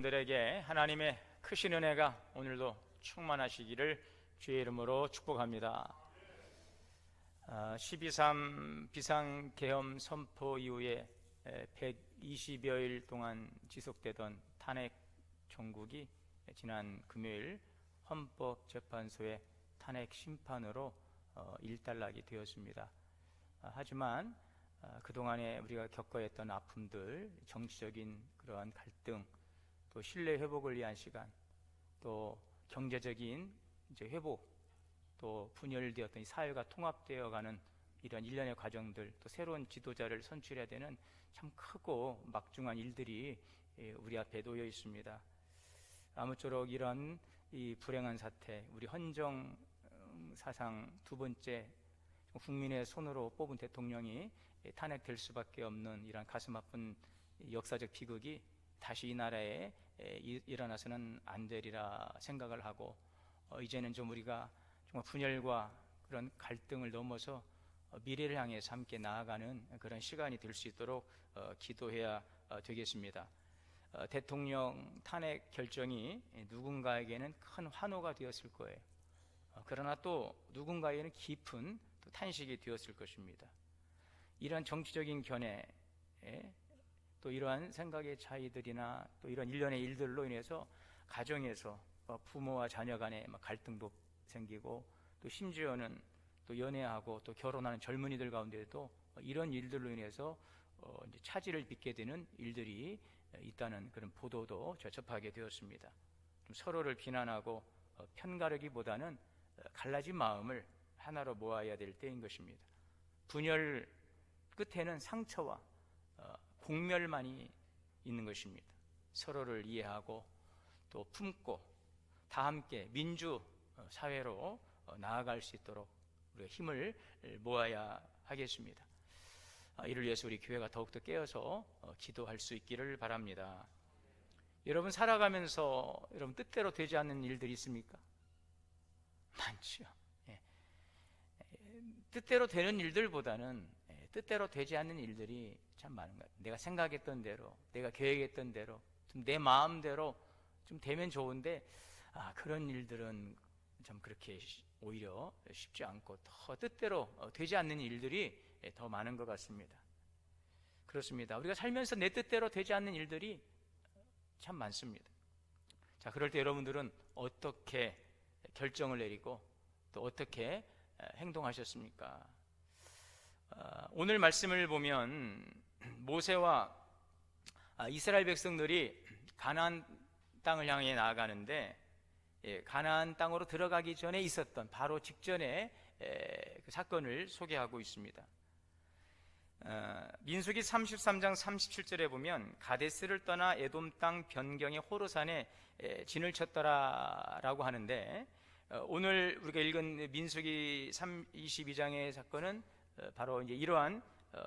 여러분들에게 하나님의 크신 은혜가 오늘도 충만하시기를 주의 이름으로 축복합니다. 12.3 비상계엄 선포 이후에 120여일 동안 지속되던 탄핵 정국이 지난 금요일 헌법재판소의 탄핵 심판으로 일단락이 되었습니다. 하지만 그동안에 우리가 겪어야 했던 아픔들, 정치적인 그러한 갈등, 또 신뢰 회복을 위한 시간, 또 경제적인 이제 회복, 또 분열되었던 이 사회가 통합되어가는 이런 일련의 과정들, 또 새로운 지도자를 선출해야 되는 참 크고 막중한 일들이 우리 앞에 놓여 있습니다. 아무쪼록 이런 이 불행한 사태, 우리 헌정 사상 두 번째 국민의 손으로 뽑은 대통령이 탄핵될 수밖에 없는 이런 가슴 아픈 역사적 비극이 다시 이 나라에 일어나서는 안 되리라 생각을 하고, 이제는 좀 우리가 정말 분열과 그런 갈등을 넘어서 미래를 향해서 함께 나아가는 그런 시간이 될 수 있도록 기도해야 되겠습니다. 대통령 탄핵 결정이 누군가에게는 큰 환호가 되었을 거예요. 그러나 또 누군가에게는 깊은 또 탄식이 되었을 것입니다. 이러한 정치적인 견해, 또 이러한 생각의 차이들이나 또 이런 일련의 일들로 인해서 가정에서 부모와 자녀 간의 갈등도 생기고, 또 심지어는 또 연애하고 또 결혼하는 젊은이들 가운데도 이런 일들로 인해서 이제 차질을 빚게 되는 일들이 있다는 그런 보도도 접하게 되었습니다. 좀 서로를 비난하고 편가르기보다는 갈라진 마음을 하나로 모아야 될 때인 것입니다. 분열 끝에는 상처와 공멸만이 있는 것입니다. 서로를 이해하고 또 품고 다 함께 민주 사회로 나아갈 수 있도록 우리가 힘을 모아야 하겠습니다. 이를 위해서 우리 교회가 더욱더 깨어서 기도할 수 있기를 바랍니다. 여러분, 살아가면서 여러분 뜻대로 되지 않는 일들이 있습니까? 많죠. 뜻대로 되는 일들보다는 뜻대로 되지 않는 일들이 참 많은 것 같아요. 내가 생각했던 대로, 내가 계획했던 대로, 좀 내 마음대로 좀 되면 좋은데, 그런 일들은 참 그렇게 오히려 쉽지 않고 더 뜻대로 되지 않는 일들이 더 많은 것 같습니다. 그렇습니다. 우리가 살면서 내 뜻대로 되지 않는 일들이 참 많습니다. 자, 그럴 때 여러분들은 어떻게 결정을 내리고 또 어떻게 행동하셨습니까? 오늘 말씀을 보면 모세와 이스라엘 백성들이 가나안 땅을 향해 나아가는데, 가나안 땅으로 들어가기 전에 있었던 바로 직전에 그 사건을 소개하고 있습니다. 민수기 33장 37절에 보면 가데스를 떠나 에돔 땅 변경의 호르산에 진을 쳤더라라고 하는데, 오늘 우리가 읽은 민수기 22장의 사건은 바로 이제 이러한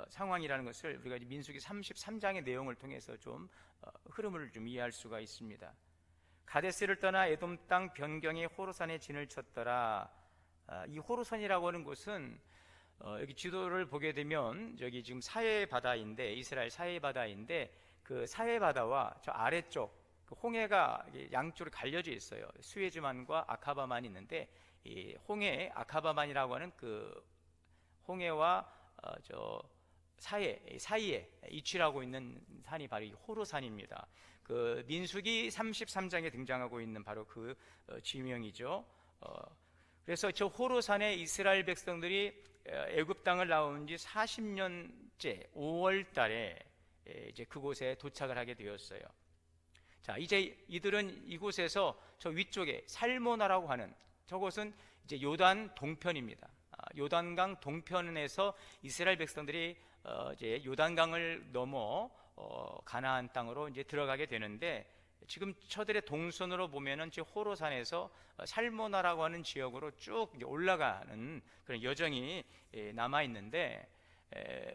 상황이라는 것을 우리가 민수기 33장의 내용을 통해서 좀 흐름을 좀 이해할 수가 있습니다. 가데스를 떠나 에돔 땅 변경의 호르산에 진을 쳤더라. 이 호르산이라고 하는 곳은 여기 지도를 보게 되면 여기 지금 사해바다인데, 이스라엘 사해바다인데, 그 사해바다와 저 아래쪽 그 홍해가 양쪽으로 갈려져 있어요. 수에즈만과 아카바만이 있는데, 이 홍해 아카바만이라고 하는 그 홍해와 저 사이에 위치하고 있는 산이 바로 이 호르산입니다. 그 민수기 33장에 등장하고 있는 바로 그 지명이죠. 그래서 저 호르산에 이스라엘 백성들이 애굽 땅을 나온 지 40년째 5월 달에 이제 그곳에 도착을 하게 되었어요. 자, 이제 이들은 이곳에서 저 위쪽에 살모나라고 하는 저곳은 이제 요단 동편입니다. 요단강 동편에서 이스라엘 백성들이 이제 요단강을 넘어 가나안 땅으로 이제 들어가게 되는데, 지금 저들의 동선으로 보면은 지금 호르산에서 살모나라고 하는 지역으로 쭉 올라가는 그런 여정이 남아 있는데,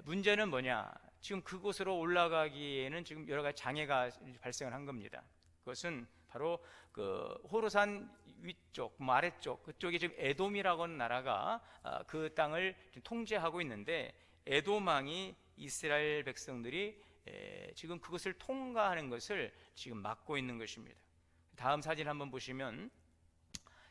문제는 뭐냐? 지금 그곳으로 올라가기에는 지금 여러 가지 장애가 발생을 한 겁니다. 그것은 바로 그 호르산 위쪽, 아래쪽 그쪽이 지금 에돔이라고 하는 나라가 그 땅을 통제하고 있는데, 에돔 왕이 이스라엘 백성들이 지금 그것을 통과하는 것을 지금 막고 있는 것입니다. 다음 사진 한번 보시면,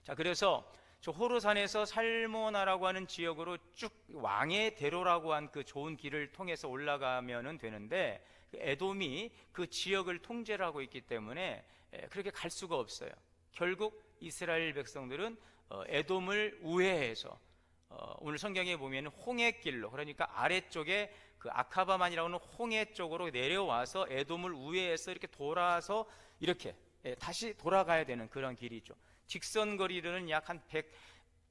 자, 그래서 저 호르산에서 살모나라고 하는 지역으로 쭉 왕의 대로라고 한 그 좋은 길을 통해서 올라가면은 되는데, 에돔이 그 지역을 통제를 하고 있기 때문에 그렇게 갈 수가 없어요. 결국 이스라엘 백성들은 에돔을 우회해서 오늘 성경에 보면 홍해길로, 그러니까 아래쪽에 그 아카바만이라고 하는 홍해 쪽으로 내려와서 에돔을 우회해서 이렇게 돌아서 이렇게 다시 돌아가야 되는 그런 길이죠. 직선 거리로는 약 한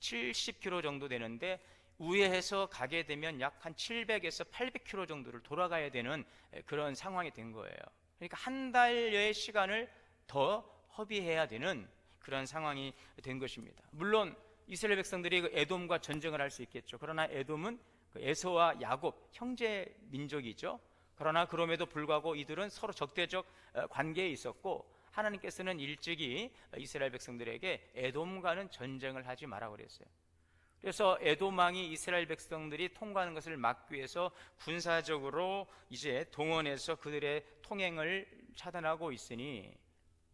170km 정도 되는데 우회해서 가게 되면 약 한 700에서 800km 정도를 돌아가야 되는 그런 상황이 된 거예요. 그러니까 한 달여의 시간을 더 허비해야 되는 그런 상황이 된 것입니다. 물론 이스라엘 백성들이 그 에돔과 전쟁을 할 수 있겠죠. 그러나 에돔은 그 에서와 야곱 형제 민족이죠. 그러나 그럼에도 불구하고 이들은 서로 적대적 관계에 있었고, 하나님께서는 일찍이 이스라엘 백성들에게 에돔과는 전쟁을 하지 마라 그랬어요. 그래서 에돔 왕이 이스라엘 백성들이 통과하는 것을 막기 위해서 군사적으로 이제 동원해서 그들의 통행을 차단하고 있으니,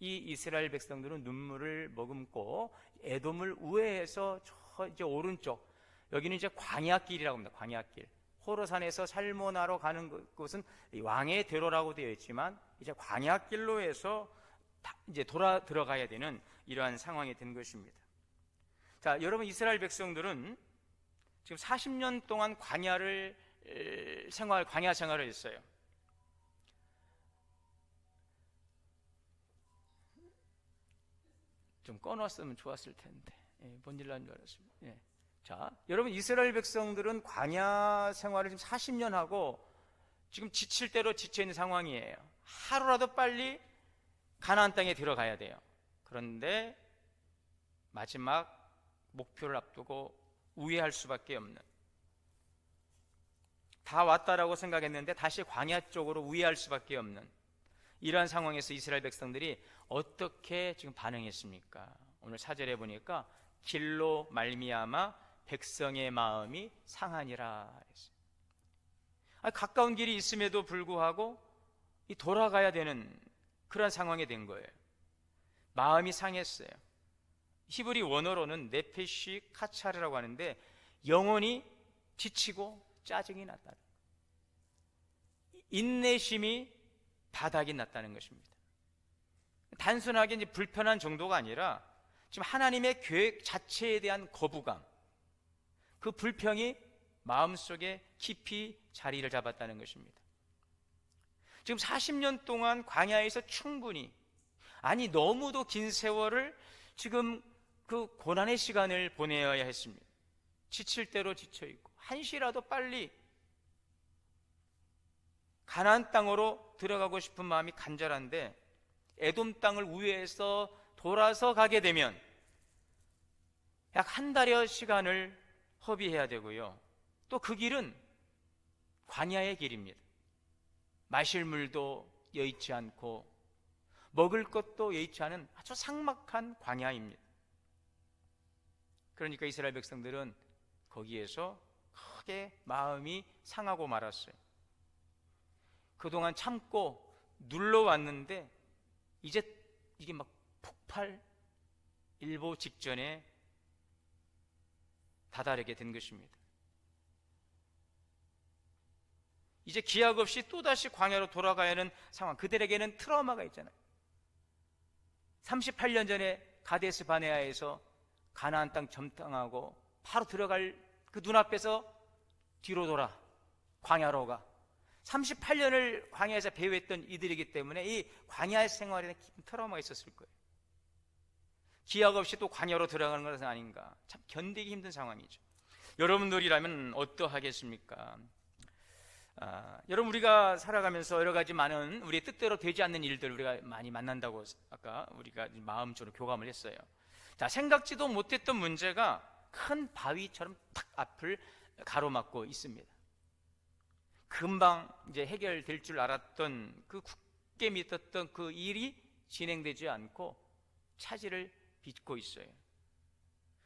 이 이스라엘 백성들은 눈물을 머금고 에돔을 우회해서 저 이제 오른쪽, 여기는 이제 광야길이라고 합니다. 광야길. 호르산에서 살모나로 가는 곳은 왕의 대로라고 되어 있지만 이제 광야길로 해서 이제 들어가야 되는 이러한 상황이 된 것입니다. 자, 여러분, 이스라엘 백성들은 지금 40년 동안 광야 생활을 했어요. 좀 꺼놨으면 좋았을 텐데, 뭔 일 난 줄 알았습니다. 자, 여러분, 이스라엘 백성들은 광야 생활을 지금 40년 하고 지금 지칠 대로 지쳐 있는 상황이에요. 하루라도 빨리 가나안 땅에 들어가야 돼요. 그런데 마지막 목표를 앞두고 우회할 수밖에 없는, 다 왔다라고 생각했는데 다시 광야 쪽으로 우회할 수밖에 없는 이러한 상황에서 이스라엘 백성들이 어떻게 지금 반응했습니까? 오늘 4절에 보니까 길로 말미암아 백성의 마음이 상하니라 했어요. 가까운 길이 있음에도 불구하고 돌아가야 되는 그런 상황이 된 거예요. 마음이 상했어요. 히브리 원어로는 네페시 카차르라고 하는데 영혼이 지치고 짜증이 났다, 인내심이 바닥이 났다는 것입니다. 단순하게 이제 불편한 정도가 아니라 지금 하나님의 계획 자체에 대한 거부감, 그 불평이 마음속에 깊이 자리를 잡았다는 것입니다. 지금 40년 동안 광야에서 충분히, 아니 너무도 긴 세월을 지금 그 고난의 시간을 보내어야 했습니다. 지칠 대로 지쳐있고 한시라도 빨리 가나안 땅으로 들어가고 싶은 마음이 간절한데, 에돔 땅을 우회해서 돌아서 가게 되면 약 한 달여 시간을 허비해야 되고요. 또 그 길은 광야의 길입니다. 마실 물도 여의치 않고 먹을 것도 여의치 않은 아주 삭막한 광야입니다. 그러니까 이스라엘 백성들은 거기에서 크게 마음이 상하고 말았어요. 그동안 참고 눌러왔는데 이제 이게 막 폭발 일보 직전에 다다르게 된 것입니다. 이제 기약 없이 또다시 광야로 돌아가야 하는 상황, 그들에게는 트라우마가 있잖아요. 38년 전에 가데스 바네아에서 가나안 땅 점령하고 바로 들어갈 그 눈앞에서 뒤로 돌아 광야로 가, 38년을 광야에서 배회했던 이들이기 때문에 이 광야의 생활에 깊은 트라우마가 있었을 거예요. 기약 없이 또 광야로 들어가는 것은 아닌가, 참 견디기 힘든 상황이죠. 여러분들이라면 어떠하겠습니까? 여러분, 우리가 살아가면서 여러 가지 많은 우리의 뜻대로 되지 않는 일들 우리가 많이 만난다고 아까 우리가 마음적으로 교감을 했어요. 자, 생각지도 못했던 문제가 큰 바위처럼 탁 앞을 가로막고 있습니다. 금방 이제 해결될 줄 알았던 그 굳게 믿었던 그 일이 진행되지 않고 차질을 빚고 있어요.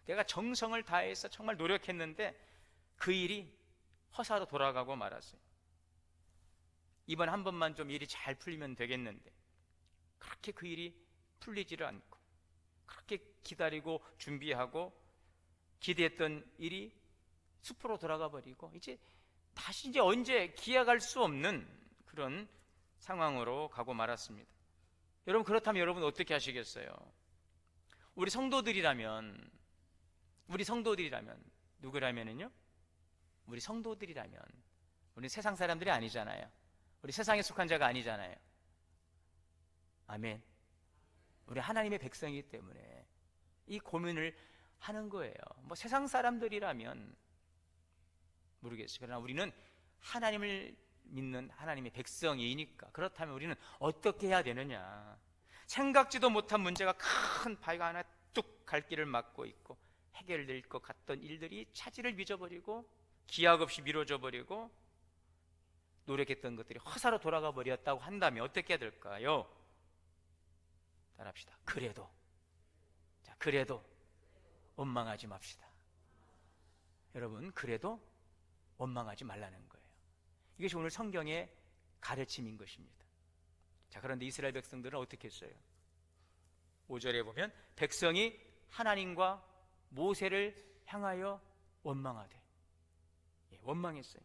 내가 정성을 다해서 정말 노력했는데 그 일이 허사로 돌아가고 말았어요. 이번 한 번만 좀 일이 잘 풀리면 되겠는데 그렇게 그 일이 풀리지를 않고 그렇게 기다리고 준비하고 기대했던 일이 숲으로 돌아가 버리고 이제 다시 이제 언제 기약할 수 없는 그런 상황으로 가고 말았습니다. 여러분, 그렇다면 여러분 어떻게 하시겠어요? 우리 성도들이라면 누구라면은요? 우리 성도들이라면 우리 세상 사람들이 아니잖아요. 우리 세상에 속한 자가 아니잖아요. 아멘. 우리 하나님의 백성이기 때문에 이 고민을 하는 거예요. 뭐 세상 사람들이라면 모르겠어요. 그러나 우리는 하나님을 믿는 하나님의 백성이니까 그렇다면 우리는 어떻게 해야 되느냐. 생각지도 못한 문제가 큰 바위가 하나 뚝 갈 길을 막고 있고 해결될 것 같던 일들이 차질을 빚어버리고 기약 없이 미뤄져 버리고 노력했던 것들이 허사로 돌아가 버렸다고 한다면 어떻게 해야 될까요? 따라합시다. 그래도 원망하지 맙시다. 여러분, 그래도 원망하지 말라는 거예요. 이것이 오늘 성경의 가르침인 것입니다. 자, 그런데 이스라엘 백성들은 어떻게 했어요? 5절에 보면 백성이 하나님과 모세를 향하여 원망하되, 원망했어요.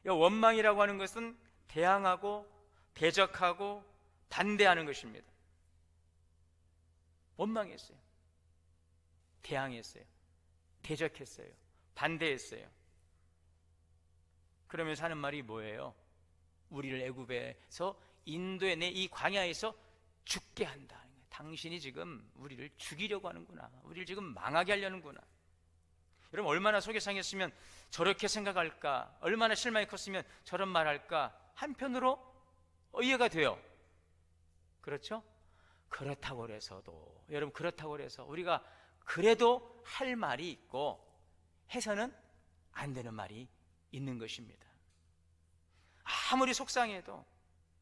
원망이라고 하는 것은 대항하고 대적하고 반대하는 것입니다. 원망했어요. 대항했어요. 대적했어요. 반대했어요. 그러면서 하는 말이 뭐예요? 우리를 애굽에서 인도에 내 이 광야에서 죽게 한다. 당신이 지금 우리를 죽이려고 하는구나. 우리를 지금 망하게 하려는구나. 여러분, 얼마나 속이 상했으면 저렇게 생각할까? 얼마나 실망이 컸으면 저런 말할까? 한편으로 이해가 돼요. 그렇죠? 그렇다고 해서도 여러분, 그렇다고 해서 우리가 그래도 할 말이 있고 해서는 안 되는 말이 있는 것입니다. 아무리 속상해도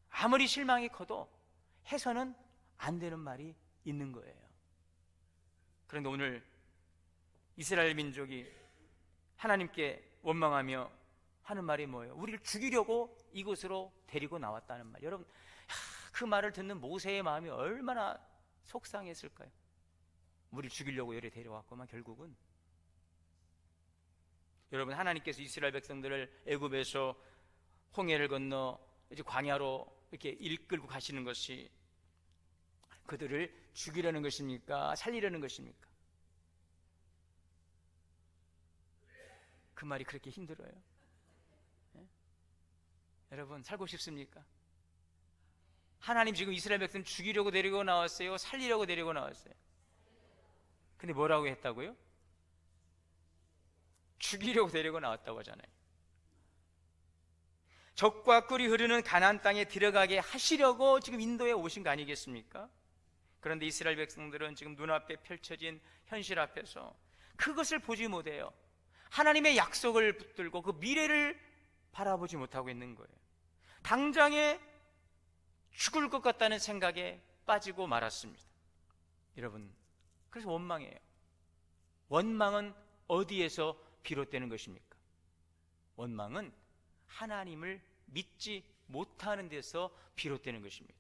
아무리 실망이 커도 해서는 안 되는 말이 있는 거예요. 그런데 오늘 이스라엘 민족이 하나님께 원망하며 하는 말이 뭐예요? 우리를 죽이려고 이곳으로 데리고 나왔다는 말. 여러분, 그 말을 듣는 모세의 마음이 얼마나 속상했을까요? 우리를 죽이려고 여기 데려왔구만. 결국은 여러분, 하나님께서 이스라엘 백성들을 애굽에서 홍해를 건너 이제 광야로 이렇게 이끌고 가시는 것이 그들을 죽이려는 것입니까? 살리려는 것입니까? 그 말이 그렇게 힘들어요? 네? 여러분, 살고 싶습니까? 하나님 지금 이스라엘 백성 죽이려고 데리고 나왔어요? 살리려고 데리고 나왔어요? 근데 뭐라고 했다고요? 죽이려고 데리고 나왔다고 하잖아요. 젖과 꿀이 흐르는 가나안 땅에 들어가게 하시려고 지금 인도에 오신 거 아니겠습니까? 그런데 이스라엘 백성들은 지금 눈앞에 펼쳐진 현실 앞에서 그것을 보지 못해요. 하나님의 약속을 붙들고 그 미래를 바라보지 못하고 있는 거예요. 당장에 죽을 것 같다는 생각에 빠지고 말았습니다. 여러분, 그래서 원망이에요. 원망은 어디에서 비롯되는 것입니까? 원망은 하나님을 믿지 못하는 데서 비롯되는 것입니다.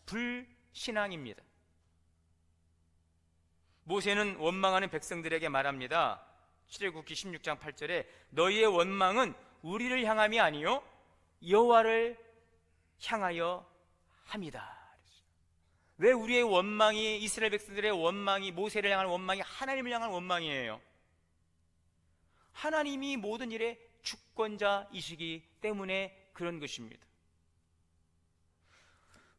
불신앙입니다. 모세는 원망하는 백성들에게 말합니다. 출애굽기 16장 8절에 너희의 원망은 우리를 향함이 아니요 여호와를 향하여 함이다. 왜 우리의 원망이, 이스라엘 백성들의 원망이, 모세를 향한 원망이 하나님을 향한 원망이에요? 하나님이 모든 일의 주권자이시기 때문에 그런 것입니다.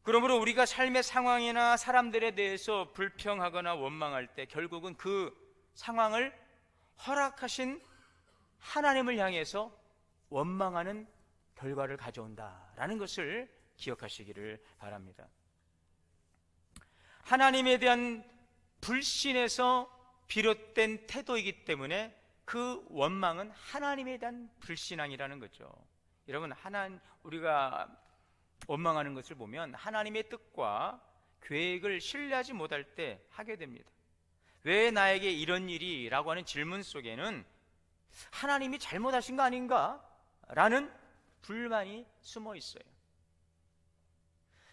그러므로 우리가 삶의 상황이나 사람들에 대해서 불평하거나 원망할 때 결국은 그 상황을 허락하신 하나님을 향해서 원망하는 결과를 가져온다라는 것을 기억하시기를 바랍니다. 하나님에 대한 불신에서 비롯된 태도이기 때문에 그 원망은 하나님에 대한 불신앙이라는 거죠. 여러분, 우리가 원망하는 것을 보면 하나님의 뜻과 계획을 신뢰하지 못할 때 하게 됩니다. 왜 나에게 이런 일이? 라고 하는 질문 속에는 하나님이 잘못하신 거 아닌가? 라는 불만이 숨어 있어요.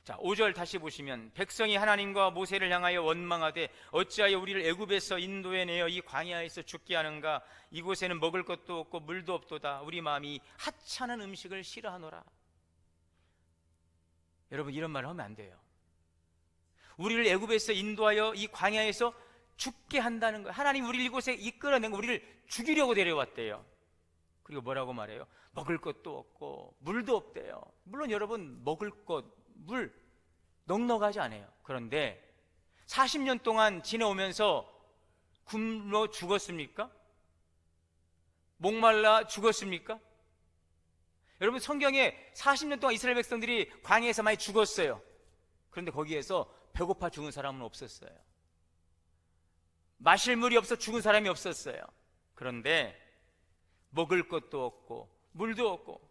자, 5절 다시 보시면 백성이 하나님과 모세를 향하여 원망하되 어찌하여 우리를 애굽에서 인도해 내어 이 광야에서 죽게 하는가? 이곳에는 먹을 것도 없고 물도 없도다. 우리 마음이 하찮은 음식을 싫어하노라. 여러분, 이런 말을 하면 안 돼요. 우리를 애굽에서 인도하여 이 광야에서 죽게 한다는 거예요. 하나님 우리를 이곳에 이끌어낸 거, 우리를 죽이려고 데려왔대요. 그리고 뭐라고 말해요? 먹을 것도 없고 물도 없대요. 물론 여러분, 먹을 것, 물 넉넉하지 않아요. 그런데 40년 동안 지내오면서 굶어 죽었습니까? 목말라 죽었습니까? 여러분, 성경에 40년 동안 이스라엘 백성들이 광야에서 많이 죽었어요. 그런데 거기에서 배고파 죽은 사람은 없었어요. 마실 물이 없어 죽은 사람이 없었어요. 그런데 먹을 것도 없고 물도 없고,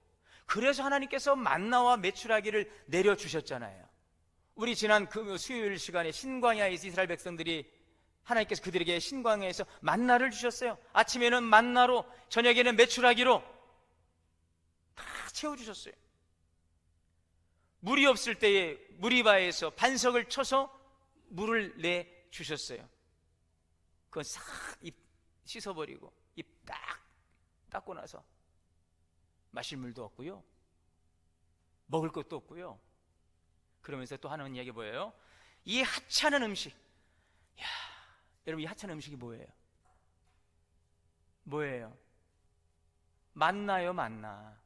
그래서 하나님께서 만나와 메추라기를 내려주셨잖아요. 우리 지난 수요일 시간에 신광야에서 이스라엘 백성들이, 하나님께서 그들에게 신광야에서 만나를 주셨어요. 아침에는 만나로, 저녁에는 메추라기로 다 채워주셨어요. 물이 없을 때에 무리바에서 반석을 쳐서 물을 내주셨어요. 그건 싹 입 씻어버리고 입 딱 닦고 나서 마실 물도 없고요, 먹을 것도 없고요. 그러면서 또 하는 이야기 뭐예요? 이 하찮은 음식. 야, 여러분, 이 하찮은 음식이 뭐예요? 뭐예요? 만나요, 만나.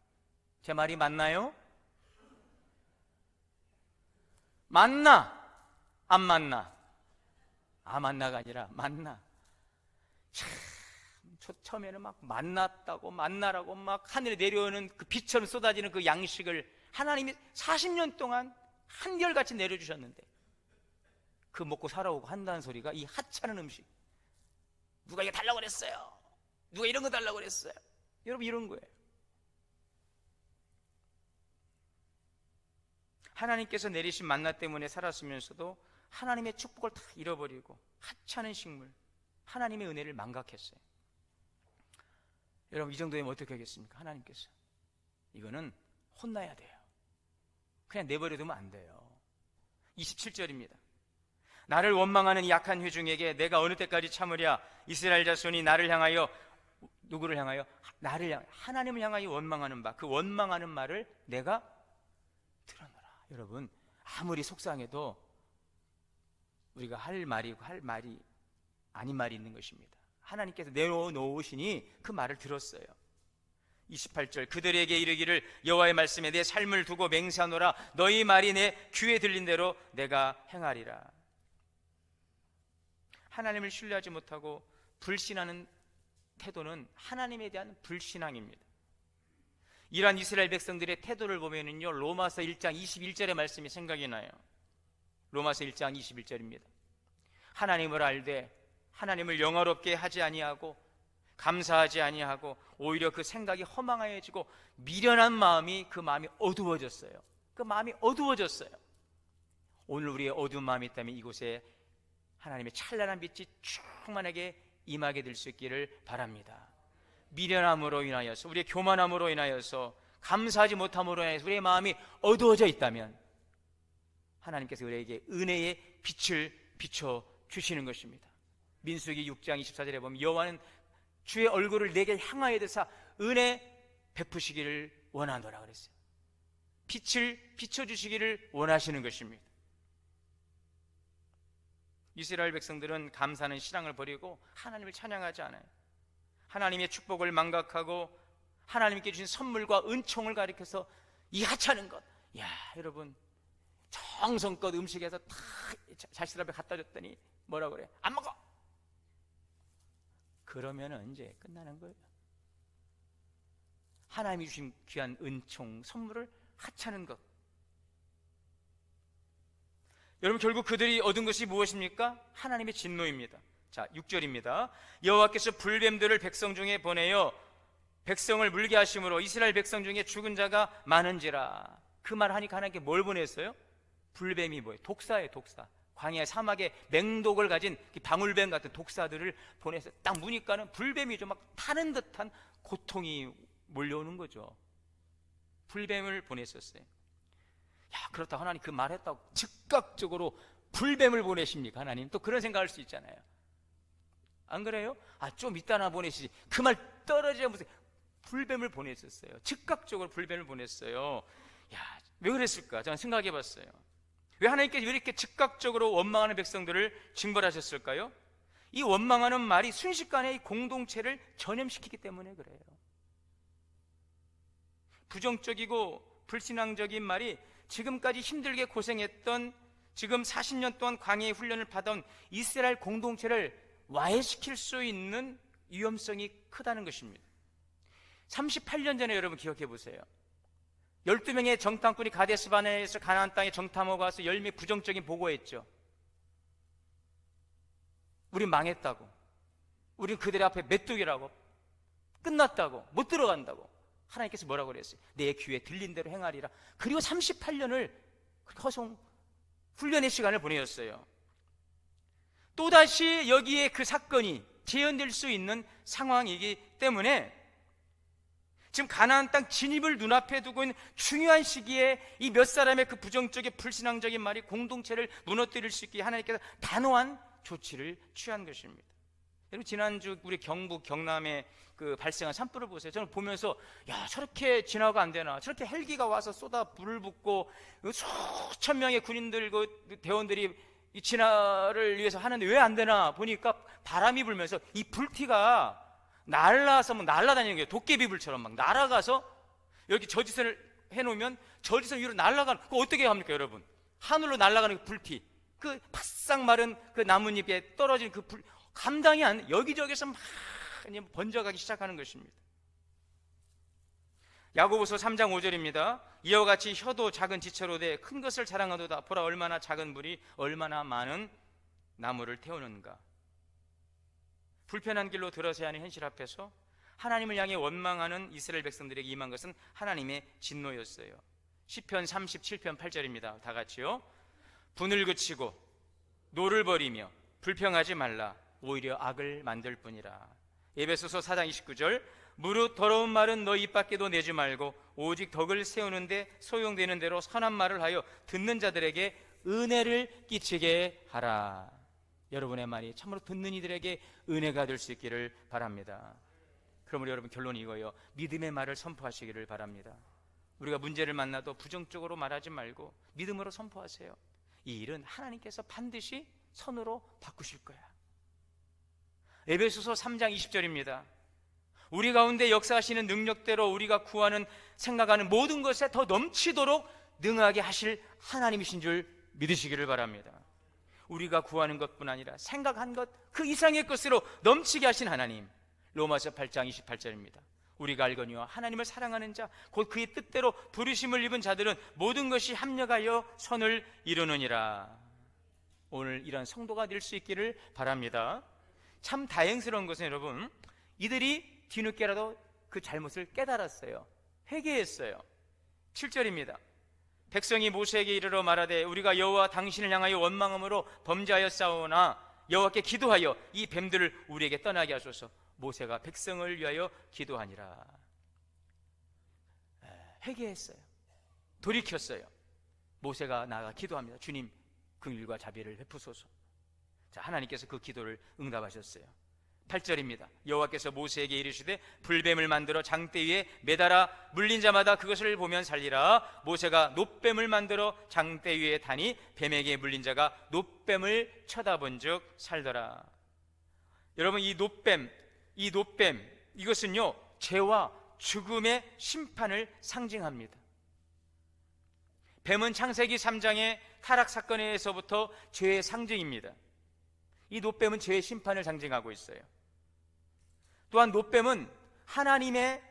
제 말이 맞나요? 만나, 안 만나? 만나가 아니라 만나. 참, 처음에는 막 만났다고, 만나라고 막 하늘에 내려오는 그 빛처럼 쏟아지는 그 양식을 하나님이 40년 동안 한결같이 내려주셨는데, 그 먹고 살아오고 한다는 소리가 이 하찮은 음식. 누가 이거 달라고 그랬어요? 누가 이런 거 달라고 그랬어요? 여러분, 이런 거예요. 하나님께서 내리신 만나 때문에 살았으면서도 하나님의 축복을 다 잃어버리고 하찮은 식물, 하나님의 은혜를 망각했어요. 여러분, 이 정도면 어떻게 하겠습니까? 하나님께서 이거는 혼나야 돼요. 그냥 내버려두면 안 돼요. 27절입니다. 나를 원망하는 약한 회중에게 내가 어느 때까지 참으랴? 이스라엘 자손이 나를 향하여, 누구를 향하여? 나를 향하여, 하나님을 향하여 원망하는 바, 그 원망하는 말을 내가 들어노라. 여러분, 아무리 속상해도 우리가 할 말이고 할 말이 아닌 말이 있는 것입니다. 하나님께서 내어놓으시니 그 말을 들었어요. 28절, 그들에게 이르기를 여호와의 말씀에 내 삶을 두고 맹세하노라. 너희 말이 내 귀에 들린 대로 내가 행하리라. 하나님을 신뢰하지 못하고 불신하는 태도는 하나님에 대한 불신앙입니다. 이러한 이스라엘 백성들의 태도를 보면은요, 로마서 1장 21절의 말씀이 생각이 나요. 로마서 1장 21절입니다. 하나님을 알되 하나님을 영화롭게 하지 아니하고 감사하지 아니하고 오히려 그 생각이 허망해지고 미련한 마음이, 그 마음이 어두워졌어요. 그 마음이 어두워졌어요. 오늘 우리의 어두운 마음이 있다면 이곳에 하나님의 찬란한 빛이 충만하게 임하게 될 수 있기를 바랍니다. 미련함으로 인하여서, 우리의 교만함으로 인하여서, 감사하지 못함으로 인하여서 우리의 마음이 어두워져 있다면 하나님께서 우리에게 은혜의 빛을 비춰주시는 것입니다. 민수기 6장 24절에 보면 여호와는 주의 얼굴을 내게 향하여 드사 은혜 베푸시기를 원하노라 그랬어요. 빛을 비춰주시기를 원하시는 것입니다. 이스라엘 백성들은 감사하는 신앙을 버리고 하나님을 찬양하지 않아요. 하나님의 축복을 망각하고 하나님께 주신 선물과 은총을 가리켜서 이 하찮은 것, 야, 여러분, 정성껏 음식에서 다 자식들 앞에 갖다 줬더니 뭐라 그래? 안 먹어! 그러면 이제 끝나는 거예요. 하나님이 주신 귀한 은총, 선물을 하찮은 것. 여러분, 결국 그들이 얻은 것이 무엇입니까? 하나님의 진노입니다. 자, 6절입니다. 여호와께서 불뱀들을 백성 중에 보내어 백성을 물게 하심으로 이스라엘 백성 중에 죽은 자가 많은지라. 그 말 하니까 하나님께 뭘 보냈어요? 불뱀이 뭐예요? 독사예요, 독사. 광야 사막에 맹독을 가진 방울뱀 같은 독사들을 보내서 딱 무니까는 불뱀이죠. 막 타는 듯한 고통이 몰려오는 거죠. 불뱀을 보냈었어요. 야, 그렇다고 하나님 그 말했다고 즉각적으로 불뱀을 보내십니까? 하나님 또 그런 생각할 수 있잖아요. 안 그래요? 좀 이따나 보내시지. 그 말 떨어져야 무슨 불뱀을 보냈었어요. 즉각적으로 불뱀을 보냈어요. 야, 왜 그랬을까? 저는 생각해 봤어요. 왜 하나님께서 이렇게 즉각적으로 원망하는 백성들을 징벌하셨을까요? 이 원망하는 말이 순식간에 이 공동체를 전염시키기 때문에 그래요. 부정적이고 불신앙적인 말이 지금까지 힘들게 고생했던, 지금 40년 동안 광야의 훈련을 받아온 이스라엘 공동체를 와해시킬 수 있는 위험성이 크다는 것입니다. 38년 전에 여러분 기억해 보세요. 12명의 정탐꾼이 가데스바네에서 가나안 땅에 정탐하고 와서 열매 부정적인 보고했죠. 우린 망했다고, 우린 그들의 앞에 메뚜기라고, 끝났다고, 못 들어간다고. 하나님께서 뭐라고 그랬어요? 내 귀에 들린 대로 행하리라. 그리고 38년을 허송 훈련의 시간을 보내었어요. 또다시 여기에 그 사건이 재현될 수 있는 상황이기 때문에 지금 가나안 땅 진입을 눈앞에 두고 있는 중요한 시기에 이 몇 사람의 그 부정적인 불신앙적인 말이 공동체를 무너뜨릴 수 있게 하나님께서 단호한 조치를 취한 것입니다. 여러분, 지난주 우리 경북 경남에 그 발생한 산불을 보세요. 저는 보면서 야, 저렇게 진화가 안 되나, 저렇게 헬기가 와서 쏟아 불을 붓고 수천 명의 군인들, 그 대원들이 이 진화를 위해서 하는데 왜 안 되나 보니까 바람이 불면서 이 불티가 날라서 막 날아다니는 거예요. 도깨비불처럼 막 날아가서 여기 저지선을 해놓으면 저지선 위로 날아가는, 그거 어떻게 합니까 여러분? 하늘로 날아가는 그 불티, 그 바싹 마른 그 나뭇잎에 떨어진 그 불, 감당이 안, 여기저기서 막 번져가기 시작하는 것입니다. 야고보서 3장 5절입니다. 이와 같이 혀도 작은 지체로 돼 큰 것을 자랑하도다. 보라, 얼마나 작은 불이 얼마나 많은 나무를 태우는가. 불편한 길로 들어서야 하는 현실 앞에서 하나님을 향해 원망하는 이스라엘 백성들에게 임한 것은 하나님의 진노였어요. 시편 37편 8절입니다. 다 같이요. 분을 그치고 노를 버리며 불평하지 말라. 오히려 악을 만들 뿐이라. 에베소서 4장 29절. 무릇 더러운 말은 너 입 밖에도 내지 말고 오직 덕을 세우는데 소용되는 대로 선한 말을 하여 듣는 자들에게 은혜를 끼치게 하라. 여러분의 말이 참으로 듣는 이들에게 은혜가 될 수 있기를 바랍니다. 그러므로 여러분, 결론이 이거예요. 믿음의 말을 선포하시기를 바랍니다. 우리가 문제를 만나도 부정적으로 말하지 말고 믿음으로 선포하세요. 이 일은 하나님께서 반드시 선으로 바꾸실 거야. 에베소서 3장 20절입니다. 우리 가운데 역사하시는 능력대로 우리가 구하는 생각하는 모든 것에 더 넘치도록 능하게 하실 하나님이신 줄 믿으시기를 바랍니다. 우리가 구하는 것뿐 아니라 생각한 것 그 이상의 것으로 넘치게 하신 하나님. 로마서 8장 28절입니다. 우리가 알거니와 하나님을 사랑하는 자 곧 그의 뜻대로 부르심을 입은 자들은 모든 것이 합력하여 선을 이루느니라. 오늘 이런 성도가 될 수 있기를 바랍니다. 참 다행스러운 것은 여러분, 이들이 뒤늦게라도 그 잘못을 깨달았어요. 회개했어요. 7절입니다. 백성이 모세에게 이르러 말하되 우리가 여호와 당신을 향하여 원망함으로 범죄하였사오나 여호와께 기도하여 이 뱀들을 우리에게 떠나게 하소서. 모세가 백성을 위하여 기도하니라. 회개했어요. 돌이켰어요. 모세가 나아가 기도합니다. 주님, 긍휼과 자비를 베푸소서. 자, 하나님께서 그 기도를 응답하셨어요. 8절입니다. 여호와께서 모세에게 이르시되 불뱀을 만들어 장대 위에 매달아 물린 자마다 그것을 보면 살리라. 모세가 놋뱀을 만들어 장대 위에 다니 뱀에게 물린 자가 놋뱀을 쳐다본 즉 살더라. 여러분, 이 놋뱀 이것은요 죄와 죽음의 심판을 상징합니다. 뱀은 창세기 3장의 타락 사건에서부터 죄의 상징입니다. 이 놋뱀은 죄의 심판을 상징하고 있어요. 또한 놋뱀은 하나님의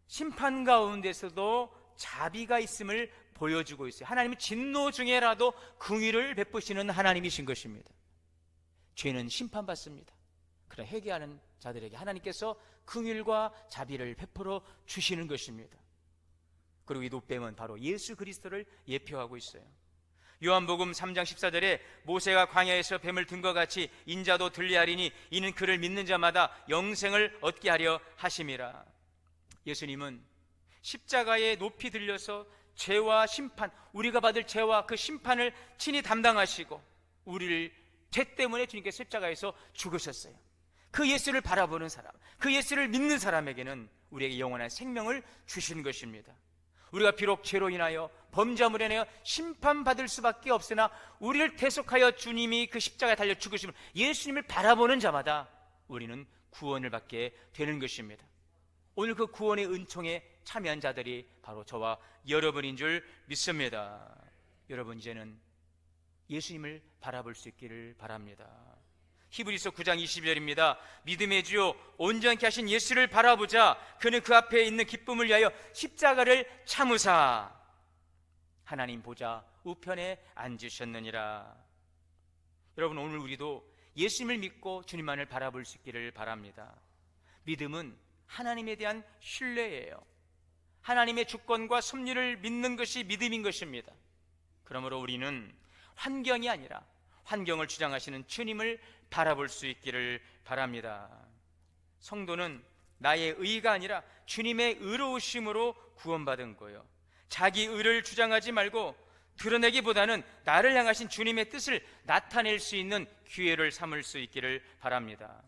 심판 가운데서도 자비가 있음을 보여주고 있어요. 하나님은 진노 중에라도 긍휼을 베푸시는 하나님이신 것입니다. 죄는 심판받습니다. 그러나 회개하는 자들에게 하나님께서 긍휼과 자비를 베풀어 주시는 것입니다. 그리고 이 놋뱀은 바로 예수 그리스도를 예표하고 있어요. 요한복음 3장 14절에 모세가 광야에서 뱀을 든 것 같이 인자도 들리하리니 이는 그를 믿는 자마다 영생을 얻게 하려 하심이라. 예수님은 십자가에 높이 들려서 죄와 심판, 우리가 받을 죄와 그 심판을 친히 담당하시고 우리를 죄 때문에 주님께서 십자가에서 죽으셨어요. 그 예수를 바라보는 사람, 그 예수를 믿는 사람에게는 우리에게 영원한 생명을 주신 것입니다. 우리가 비록 죄로 인하여 범죄함으로 인하여 심판받을 수밖에 없으나 우리를 대속하여 주님이 그 십자가에 달려 죽으심을, 예수님을 바라보는 자마다 우리는 구원을 받게 되는 것입니다. 오늘 그 구원의 은총에 참여한 자들이 바로 저와 여러분인 줄 믿습니다. 여러분, 이제는 예수님을 바라볼 수 있기를 바랍니다. 히브리서 9장 20절입니다. 믿음의 주요 온전케 하신 예수를 바라보자. 그는 그 앞에 있는 기쁨을 위하여 십자가를 참으사 하나님 보좌 우편에 앉으셨느니라. 여러분, 오늘 우리도 예수님을 믿고 주님만을 바라볼 수 있기를 바랍니다. 믿음은 하나님에 대한 신뢰예요. 하나님의 주권과 섭리를 믿는 것이 믿음인 것입니다. 그러므로 우리는 환경이 아니라 환경을 주장하시는 주님을 바라볼 수 있기를 바랍니다. 성도는 나의 의가 아니라 주님의 의로우심으로 구원받은 거예요. 자기 의를 주장하지 말고 드러내기보다는 나를 향하신 주님의 뜻을 나타낼 수 있는 기회를 삼을 수 있기를 바랍니다.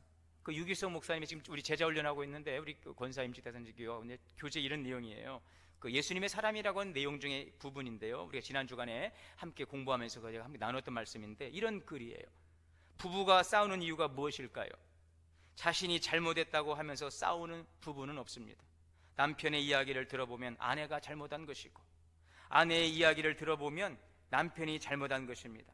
그 유기성 목사님이 지금 우리 제자 훈련하고 있는데, 우리 권사임직 대선지교와 교재 이런 내용이에요. 그 예수님의 사람이라고 하는 내용 중에 부분인데요, 우리가 지난 주간에 함께 공부하면서 제가 함께 나눴던 말씀인데, 이런 글이에요. 부부가 싸우는 이유가 무엇일까요? 자신이 잘못했다고 하면서 싸우는 부부는 없습니다. 남편의 이야기를 들어보면 아내가 잘못한 것이고, 아내의 이야기를 들어보면 남편이 잘못한 것입니다.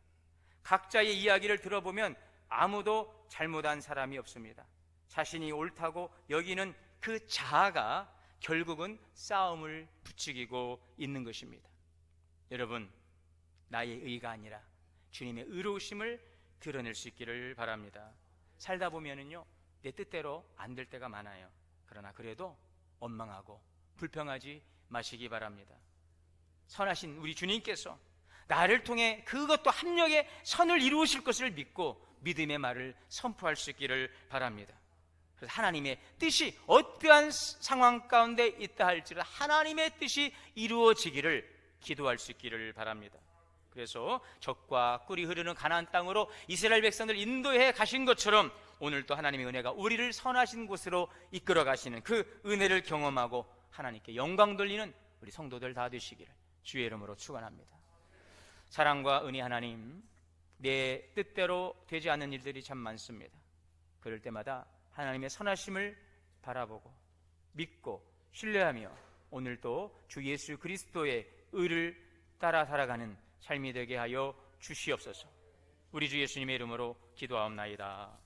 각자의 이야기를 들어보면 아무도 잘못한 사람이 없습니다. 자신이 옳다고 여기는 그 자아가 결국은 싸움을 부추기고 있는 것입니다. 여러분, 나의 의가 아니라 주님의 의로우심을 드러낼 수 있기를 바랍니다. 살다 보면은요, 내 뜻대로 안 될 때가 많아요. 그러나 그래도 원망하고 불평하지 마시기 바랍니다. 선하신 우리 주님께서 나를 통해 그것도 합력의 선을 이루실 것을 믿고 믿음의 말을 선포할 수 있기를 바랍니다. 그래서 하나님의 뜻이 어떠한 상황 가운데 있다 할지라도 하나님의 뜻이 이루어지기를 기도할 수 있기를 바랍니다. 그래서 젖과 꿀이 흐르는 가나안 땅으로 이스라엘 백성들 인도해 가신 것처럼 오늘도 하나님의 은혜가 우리를 선하신 곳으로 이끌어 가시는 그 은혜를 경험하고 하나님께 영광 돌리는 우리 성도들 다 되시기를 주의 이름으로 축원합니다. 사랑과 은혜 하나님, 내 뜻대로 되지 않는 일들이 참 많습니다. 그럴 때마다 하나님의 선하심을 바라보고 믿고 신뢰하며 오늘도 주 예수 그리스도의 의를 따라 살아가는 삶이 되게 하여 주시옵소서. 우리 주 예수님의 이름으로 기도하옵나이다.